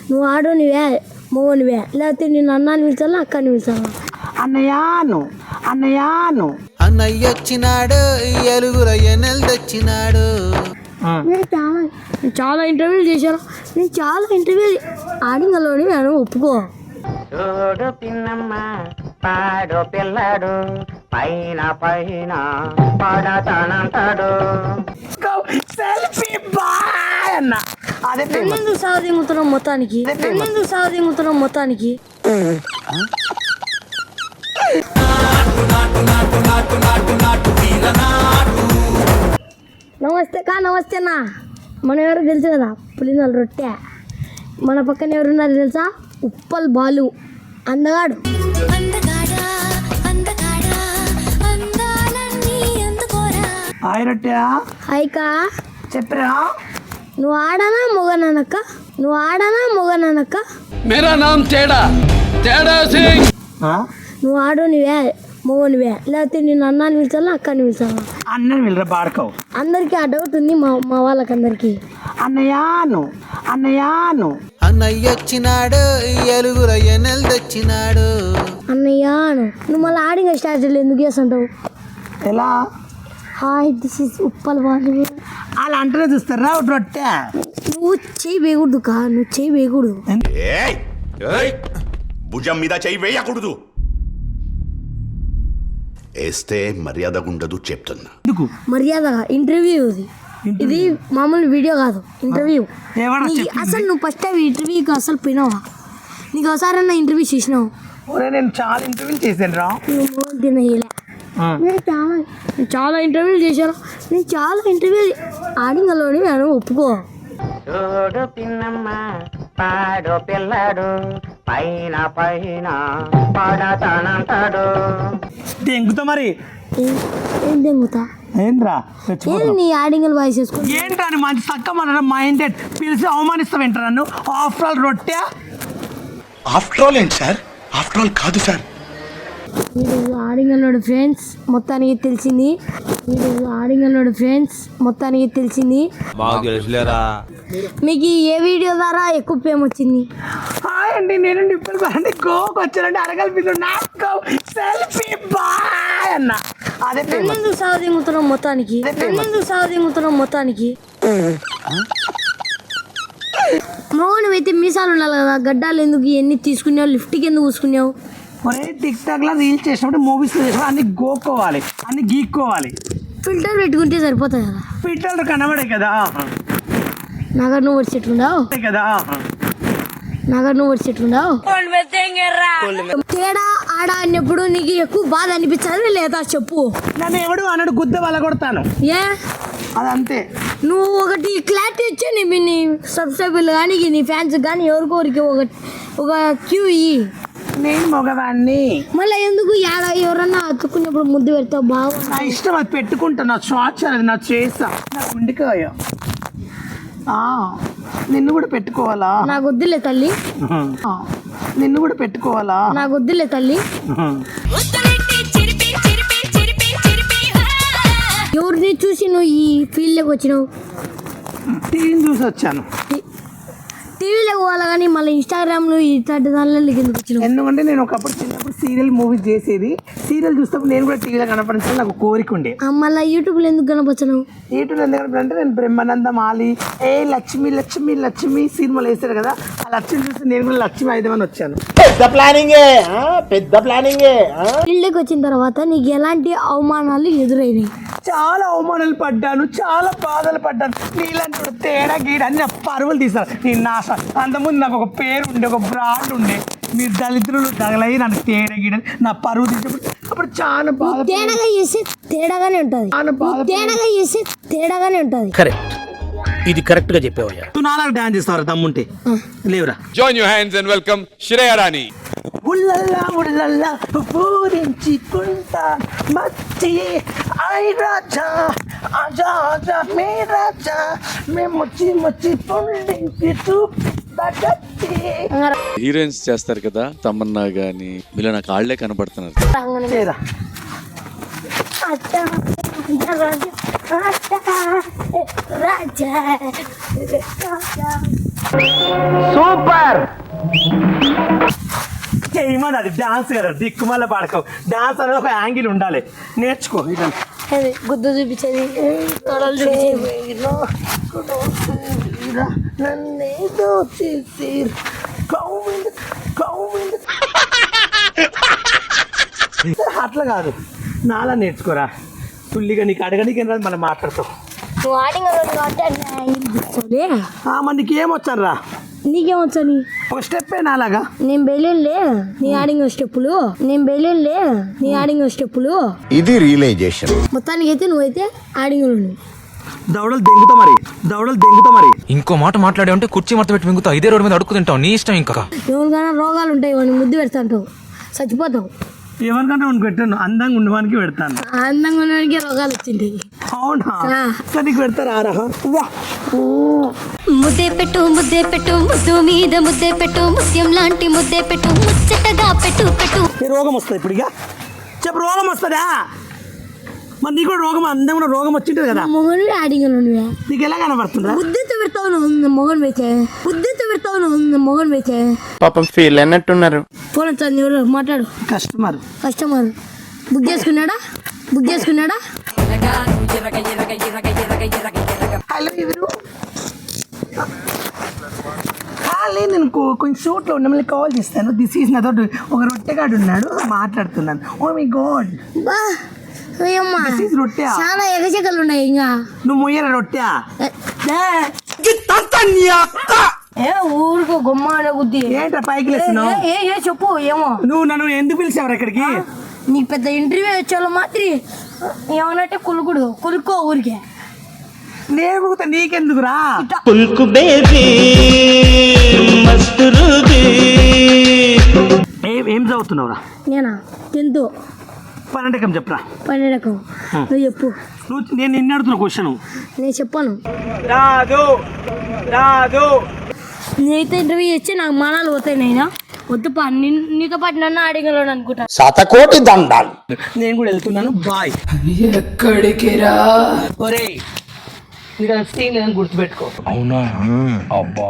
నువ్వు ఆడోనివే మగనివే, లేకపోతే నేను అన్నాన్ని పిలిచాలా అక్కని పిలిచాలా? అన్నయ్యాను అన్నయ్య వచ్చినాడు ఎలుగుల ఎన్నెలు తెచ్చినాడు. నేను చాలా ఇంటర్వ్యూలు చేశాను. నేను చాలా ఇంటర్వ్యూ ఆడింగలోని నేను ఒప్పుకో. చూడు పిన్నమ్మ పాడు పిల్లాడు పైన పైన పడతానంటాడు. సెల్ఫీ బాయ్ అన్న. అదే నన్నెందుకు సావదింగుతున్నాం మొత్తానికి? నన్నెందుకు సావదింగుతున్నాం మొత్తానికి? నమస్తే అన్న. మన ఎవరు తెలుసు కదా, పులినల రొట్టె. మన పక్కన ఎవరున్నారు తెలుసా? ఉప్పల్ బాలు అందగాడు. హాయ్ రొట్టె. హాయ్కా చెప్పరా. నువ్వు ఆడానా మొగనానక్క? నువ్వు ఆడానా మొగనానక్క? मेरा नाम टेढ़ा सिंह। నువ్వు ఆడోనివే మగనివే, లేకపోతే నేను అన్నాన్ని పిలిచాలా అక్కని పిలిచాలా? అన్నని వెళ్ళరా బాడుకోవు. అందరికీ ఆ డౌట్ ఉంది, మా వాళ్ళకందరికి. అన్నయ్యాను అన్నయ్య వచ్చినాడు ఎలుగుల ఎన్నెలు తెచ్చినాడు. అన్నయ్యాను. నువ్వు మళ్ళీ ఆడింగ్ స్టార్టర్లు ఎందుకు చేస్తుంటావు? ఎలా hi this is Uppal Balu. అలా అంటేనే చూస్తారా రొట్టె. నువ్వు చేయి వేయకూడదు కా, నువ్వు చేయి వేయకూడదు. భుజం మీద చెయ్యి వేయకూడదు. వేస్తే మర్యాదగా ఉండదు చెప్తున్నా. ఎందుకు మర్యాదగా ఇంటర్వ్యూ ఇది మామూలు వీడియో కాదు, ఇంటర్వ్యూ. ఎవరా చెప్పింది? అసలు నువ్వు ఫస్ట్ టైం ఇంటర్వ్యూకి అసలు పోయినావా? నీకు ఒకసారన్నా ఇంటర్వ్యూ చేసినావు? నేను చాలా ఇంటర్వ్యూ చేశాను రా. నువ్వు తినలే. నేను చాలా ఇంటర్వ్యూలు చేశాను. నేను చాలా ఇంటర్వ్యూ ఆడింగలోని నేను ఒప్పుకో. చూడు పిన్నమ్మ పాడు పిల్లాడు పైన పైన పడతానంటాడు. దెంగుతా మరి. ఏం దెంగుతా? ఏంద్రా ఏం నీ ఆడింగల్ వాయిస్ చేసుకో. ఏంట్రా అని మంచి చక్క మన మైండెడ్ పిలిచి అవమానిస్తావు ఏంట్రా నన్ను? ఆఫ్టర్ ఆల్ రొట్టె. ఆఫ్టర్ ఆల్ ఏంటి సార్? ఆఫ్టర్ ఆల్ కాదు సార్. ఈరోజు ఆడింగల్లోడు ఫ్రెండ్స్ మొత్తానికి తెలిసింది. మీకు ఏ వీడియో ద్వారా ఎక్కువ ఫేమ్ వచ్చింది? హాయ్ అండి, నేను నిప్పులు బాగుండి గోకు వచ్చానండి. అడగలిపించు నాకు సెల్ఫీ బాయ్ అన్న. అదే నన్నెందుకు సావదింగుతున్నాం మొత్తానికి? మోహన్ అయితే మీసాలు ఉండాలి కదా, గడ్డాలు ఎందుకు ఎన్ని తీసుకున్నావు? లిఫ్ట్కి ఎందుకు కూసుకున్నావు? ఒరే టిక్ టాక్ లా రీల్స్ చేసినప్పుడు మూవీస్ చేసినప్పుడు అన్ని గోక్కోవాలి, అన్ని గీక్కోవాలి. ఫిల్టర్ పెట్టుకుంటే సరిపోతుంది కదా. ఫిల్టర్ కనబడే కదా. నగర్ నువ్వు వచ్చేట్టుకుండావు. తేడా ఆడా అన్నప్పుడు నీకు ఎక్కువ బాధ అనిపించదు లేదా చెప్పు? నన్ను ఎవడు అన్నాడు గుద్ద వల్ల కొడతాను. ఏ అదంతే. నువ్వు ఒకటి క్లారిటీ ఇచ్చే నీ సబ్స్క్రైబర్లు కానీ నీ ఫ్యాన్స్ కానీ ఎవరికోరికి ఒక క్యూ ఇయ్యి. నేను మగవాడిని. మళ్ళీ ఎందుకు ఎవరన్నా అతుక్కున్నప్పుడు ముద్దు పెడతావు? బాగా నా ఇష్టం, అది పెట్టుకుంటా. నా స్వాచ్ అనేది నా చేసా, నా గుండెకాయ. నిన్ను కూడా పెట్టుకోవాలా? నాకు వద్దులే తల్లి. నాకు వద్దులే తల్లి. ఎవరిని చూసి నువ్వు ఈ ఫీల్డ్లోకి వచ్చినావు? టీవీని చూసి వచ్చాను. టీవీలో పోవాలి కానీ మళ్ళీ ఇన్స్టాగ్రామ్లో ఇట్లాంటి దానిలోకి ఎందుకు వచ్చినావు? ఎందుకంటే నేను ఒకప్పుడు చిన్నప్పుడు సీరియల్ మూవీస్ చేసేది. సీరియల్ చూసినప్పుడు నేను కూడా టీవీలో కనపడించాలని నాకు కోరిక ఉండే. మళ్ళీ యూట్యూబ్లో ఎందుకు కనపరచను? యూట్యూబ్లో ఎందుకు కనపడంటే నేను బ్రహ్మానందం ఆలి లక్ష్మి సినిమాలు వేసారు కదా, ఆ లక్ష్మి చూసి నేను కూడా లక్ష్మి అయిదామని వచ్చాను. పెద్ద ప్లానింగే. ఫీల్డ్కి వచ్చిన తర్వాత నీకు ఎలాంటి అవమానాలు ఎదురైనాయి? చాలా అవమానాలు పడ్డాను, చాలా బాధలు పడ్డాను. నీలాంటి తేడా గీడ అని పరువులు తీశారు. నేను నాశ అంతకుముందు నాకు ఒక పేరు ఉండే, ఒక బ్రాండ్ ఉండే. మీరు దళితులు తగలయ్యి నన్ను తేడా గీడ నా పరువు తీసేప్పుడు అప్పుడు చాలా బాధ. తేడాగా చేసి తేడాగానే ఉంటుంది. కరెక్ట్, ఇది కరెక్ట్ గా చెప్పావయ్యా. నువ్వు నాలాగా డాన్స్ చేస్తావరా దమ్ముంటే? లేవురా. Join your hands and welcome Shreya Rani. ఉల్లల్లా పూరించుకుంటా మచ్చి ఐ రాజా ఆజా ఆజా మే రాజా మే ముచ్చి పుండించి హీరోయిన్స్ చేస్తారు కదా, తమన్నా గాని వీళ్ళు నాకు ఆళ్లే కనబడుతున్నారు. రాజా సూపర్. ఏమది అది డాన్స్ కదా, దిక్కుమల్ల పాడకం. డాన్స్ అనేది ఒక యాంగిల్ ఉండాలి, నేర్చుకో. ఇట్లా అది గుద్దు చూపించేది, తొడలు చూపించేది. అట్లా కాదు, నాలా నేర్చుకోరా. తుల్లిగా నీకు అడగడానికి రాదు, మళ్ళీ మాట్లాడతావు. నువ్వు ఆడింగ్ కాబట్టి మరి నీకు ఏమొచ్చాను రా? నీకేమొచ్చని ఒక స్టెప్ నాలాగా నేను బెలూన్లే నీ ఆడింగ్ స్టెప్పులు, నేను బెలూన్లే నీ ఆడింగ్ స్టెప్పులు. ఇది రియలైజేషన్. మొత్తానికి అయితే నువ్వైతే ఆడింగ్ దవడలు దెంగుతా మరి. ఇంకో మాట మాట్లాడే ఉంటే కుర్చీ మడత పెట్టి మింగుతావు, ఇదే రోడ్డు మీద అడుక్కు తింటావు, నీ ఇష్టం. ఇంకా ఎవరికైనా రోగాలు ఉంటాయి, వాడిని ముద్దు పెడతాంటావు, చచ్చిపోతావు. ఎవరికంటే వాడికి పెట్టాను, అందంగా ఉండడానికి పెడతాను. అందంగా ఉన్నవాడికి రోగాలు వచ్చింటాయి. అవునా? నీకు పెడతారా? ముద్దే పెట్టు ముద్దే పెట్టు, ముద్దు మీద ముద్దే పెట్టు, ముత్యం లాంటి ముద్దే పెట్టు, ముచ్చటగా పెట్టు పెట్టు. రోగం వస్తుంది ఇప్పుడు. ఇక చెప్పు, రోగం వస్తుందా? మరి నీకు రోగం, అందంగా రోగం వచ్చింటుంది కదా. మొగను ఆడింగ్ నువ్వే నీకు ఎలా కనబడుతుందా? బుద్ధితో పెడతావు నువ్వు మొగన్ వేచే, బుద్ధితో పెడతావు నువ్వు మొగన్ వేచే. పాపం ఫీల్ అన్నట్టున్నారు. ఫోన్ వచ్చింది, ఎవరు మాట్లాడు. Customer book చేసుకున్నాడా? హలో, ఎవరు? నేను కొంచెం షూట్లో ఉన్న మళ్ళీ కాల్ చేస్తాను. దిస్ ఈజ్ నాతో ఒక రొట్టెగాడు ఉన్నాడు, మాట్లాడుతున్నాను. ఓ మై గాడ్, రొట్టె. చాలా ఎగచెక్కలు ఉన్నాయి. ఇంకా నువ్వు మొయ్యరా రొట్టె? ఏ ఊరుకో గొమ్మ అనే బుద్ధి. ఏంట్రా పైకి లేస్తున్నావు? ఏ చెప్పు. ఏమో నువ్వు నన్ను ఎందుకు పిలిచావు ఇక్కడికి? నీకు పెద్ద ఇంటర్వ్యూ వచ్చేవాళ్ళు మాత్రి ఏమనంటే కొలుక్కో ఊరికే. నేను నీకెందుకురా? ఏం చదువుతున్నావురా? నేనా 10th. 12 చెప్పరా. 12 నువ్వు చెప్పు. నేను నిన్న అడుగుతున్న క్వశ్చన్. నేను చెప్పాను. రాదు. నేనైతే ఇంటర్వ్యూ ఇచ్చి నాకు మానాలు పోతాయి. నైనా వద్దు పా, నీతో పాటు నన్ను అడిగలను అనుకుంటా. శతకోటి దండాలు. నేను కూడా వెళ్తున్నాను. బాయ్. ఎక్కడికి రా? ఒరేయ్, ఇక్కడ సీన్ లేదని గుర్తుపెట్టుకో. అవునా? అబ్బా.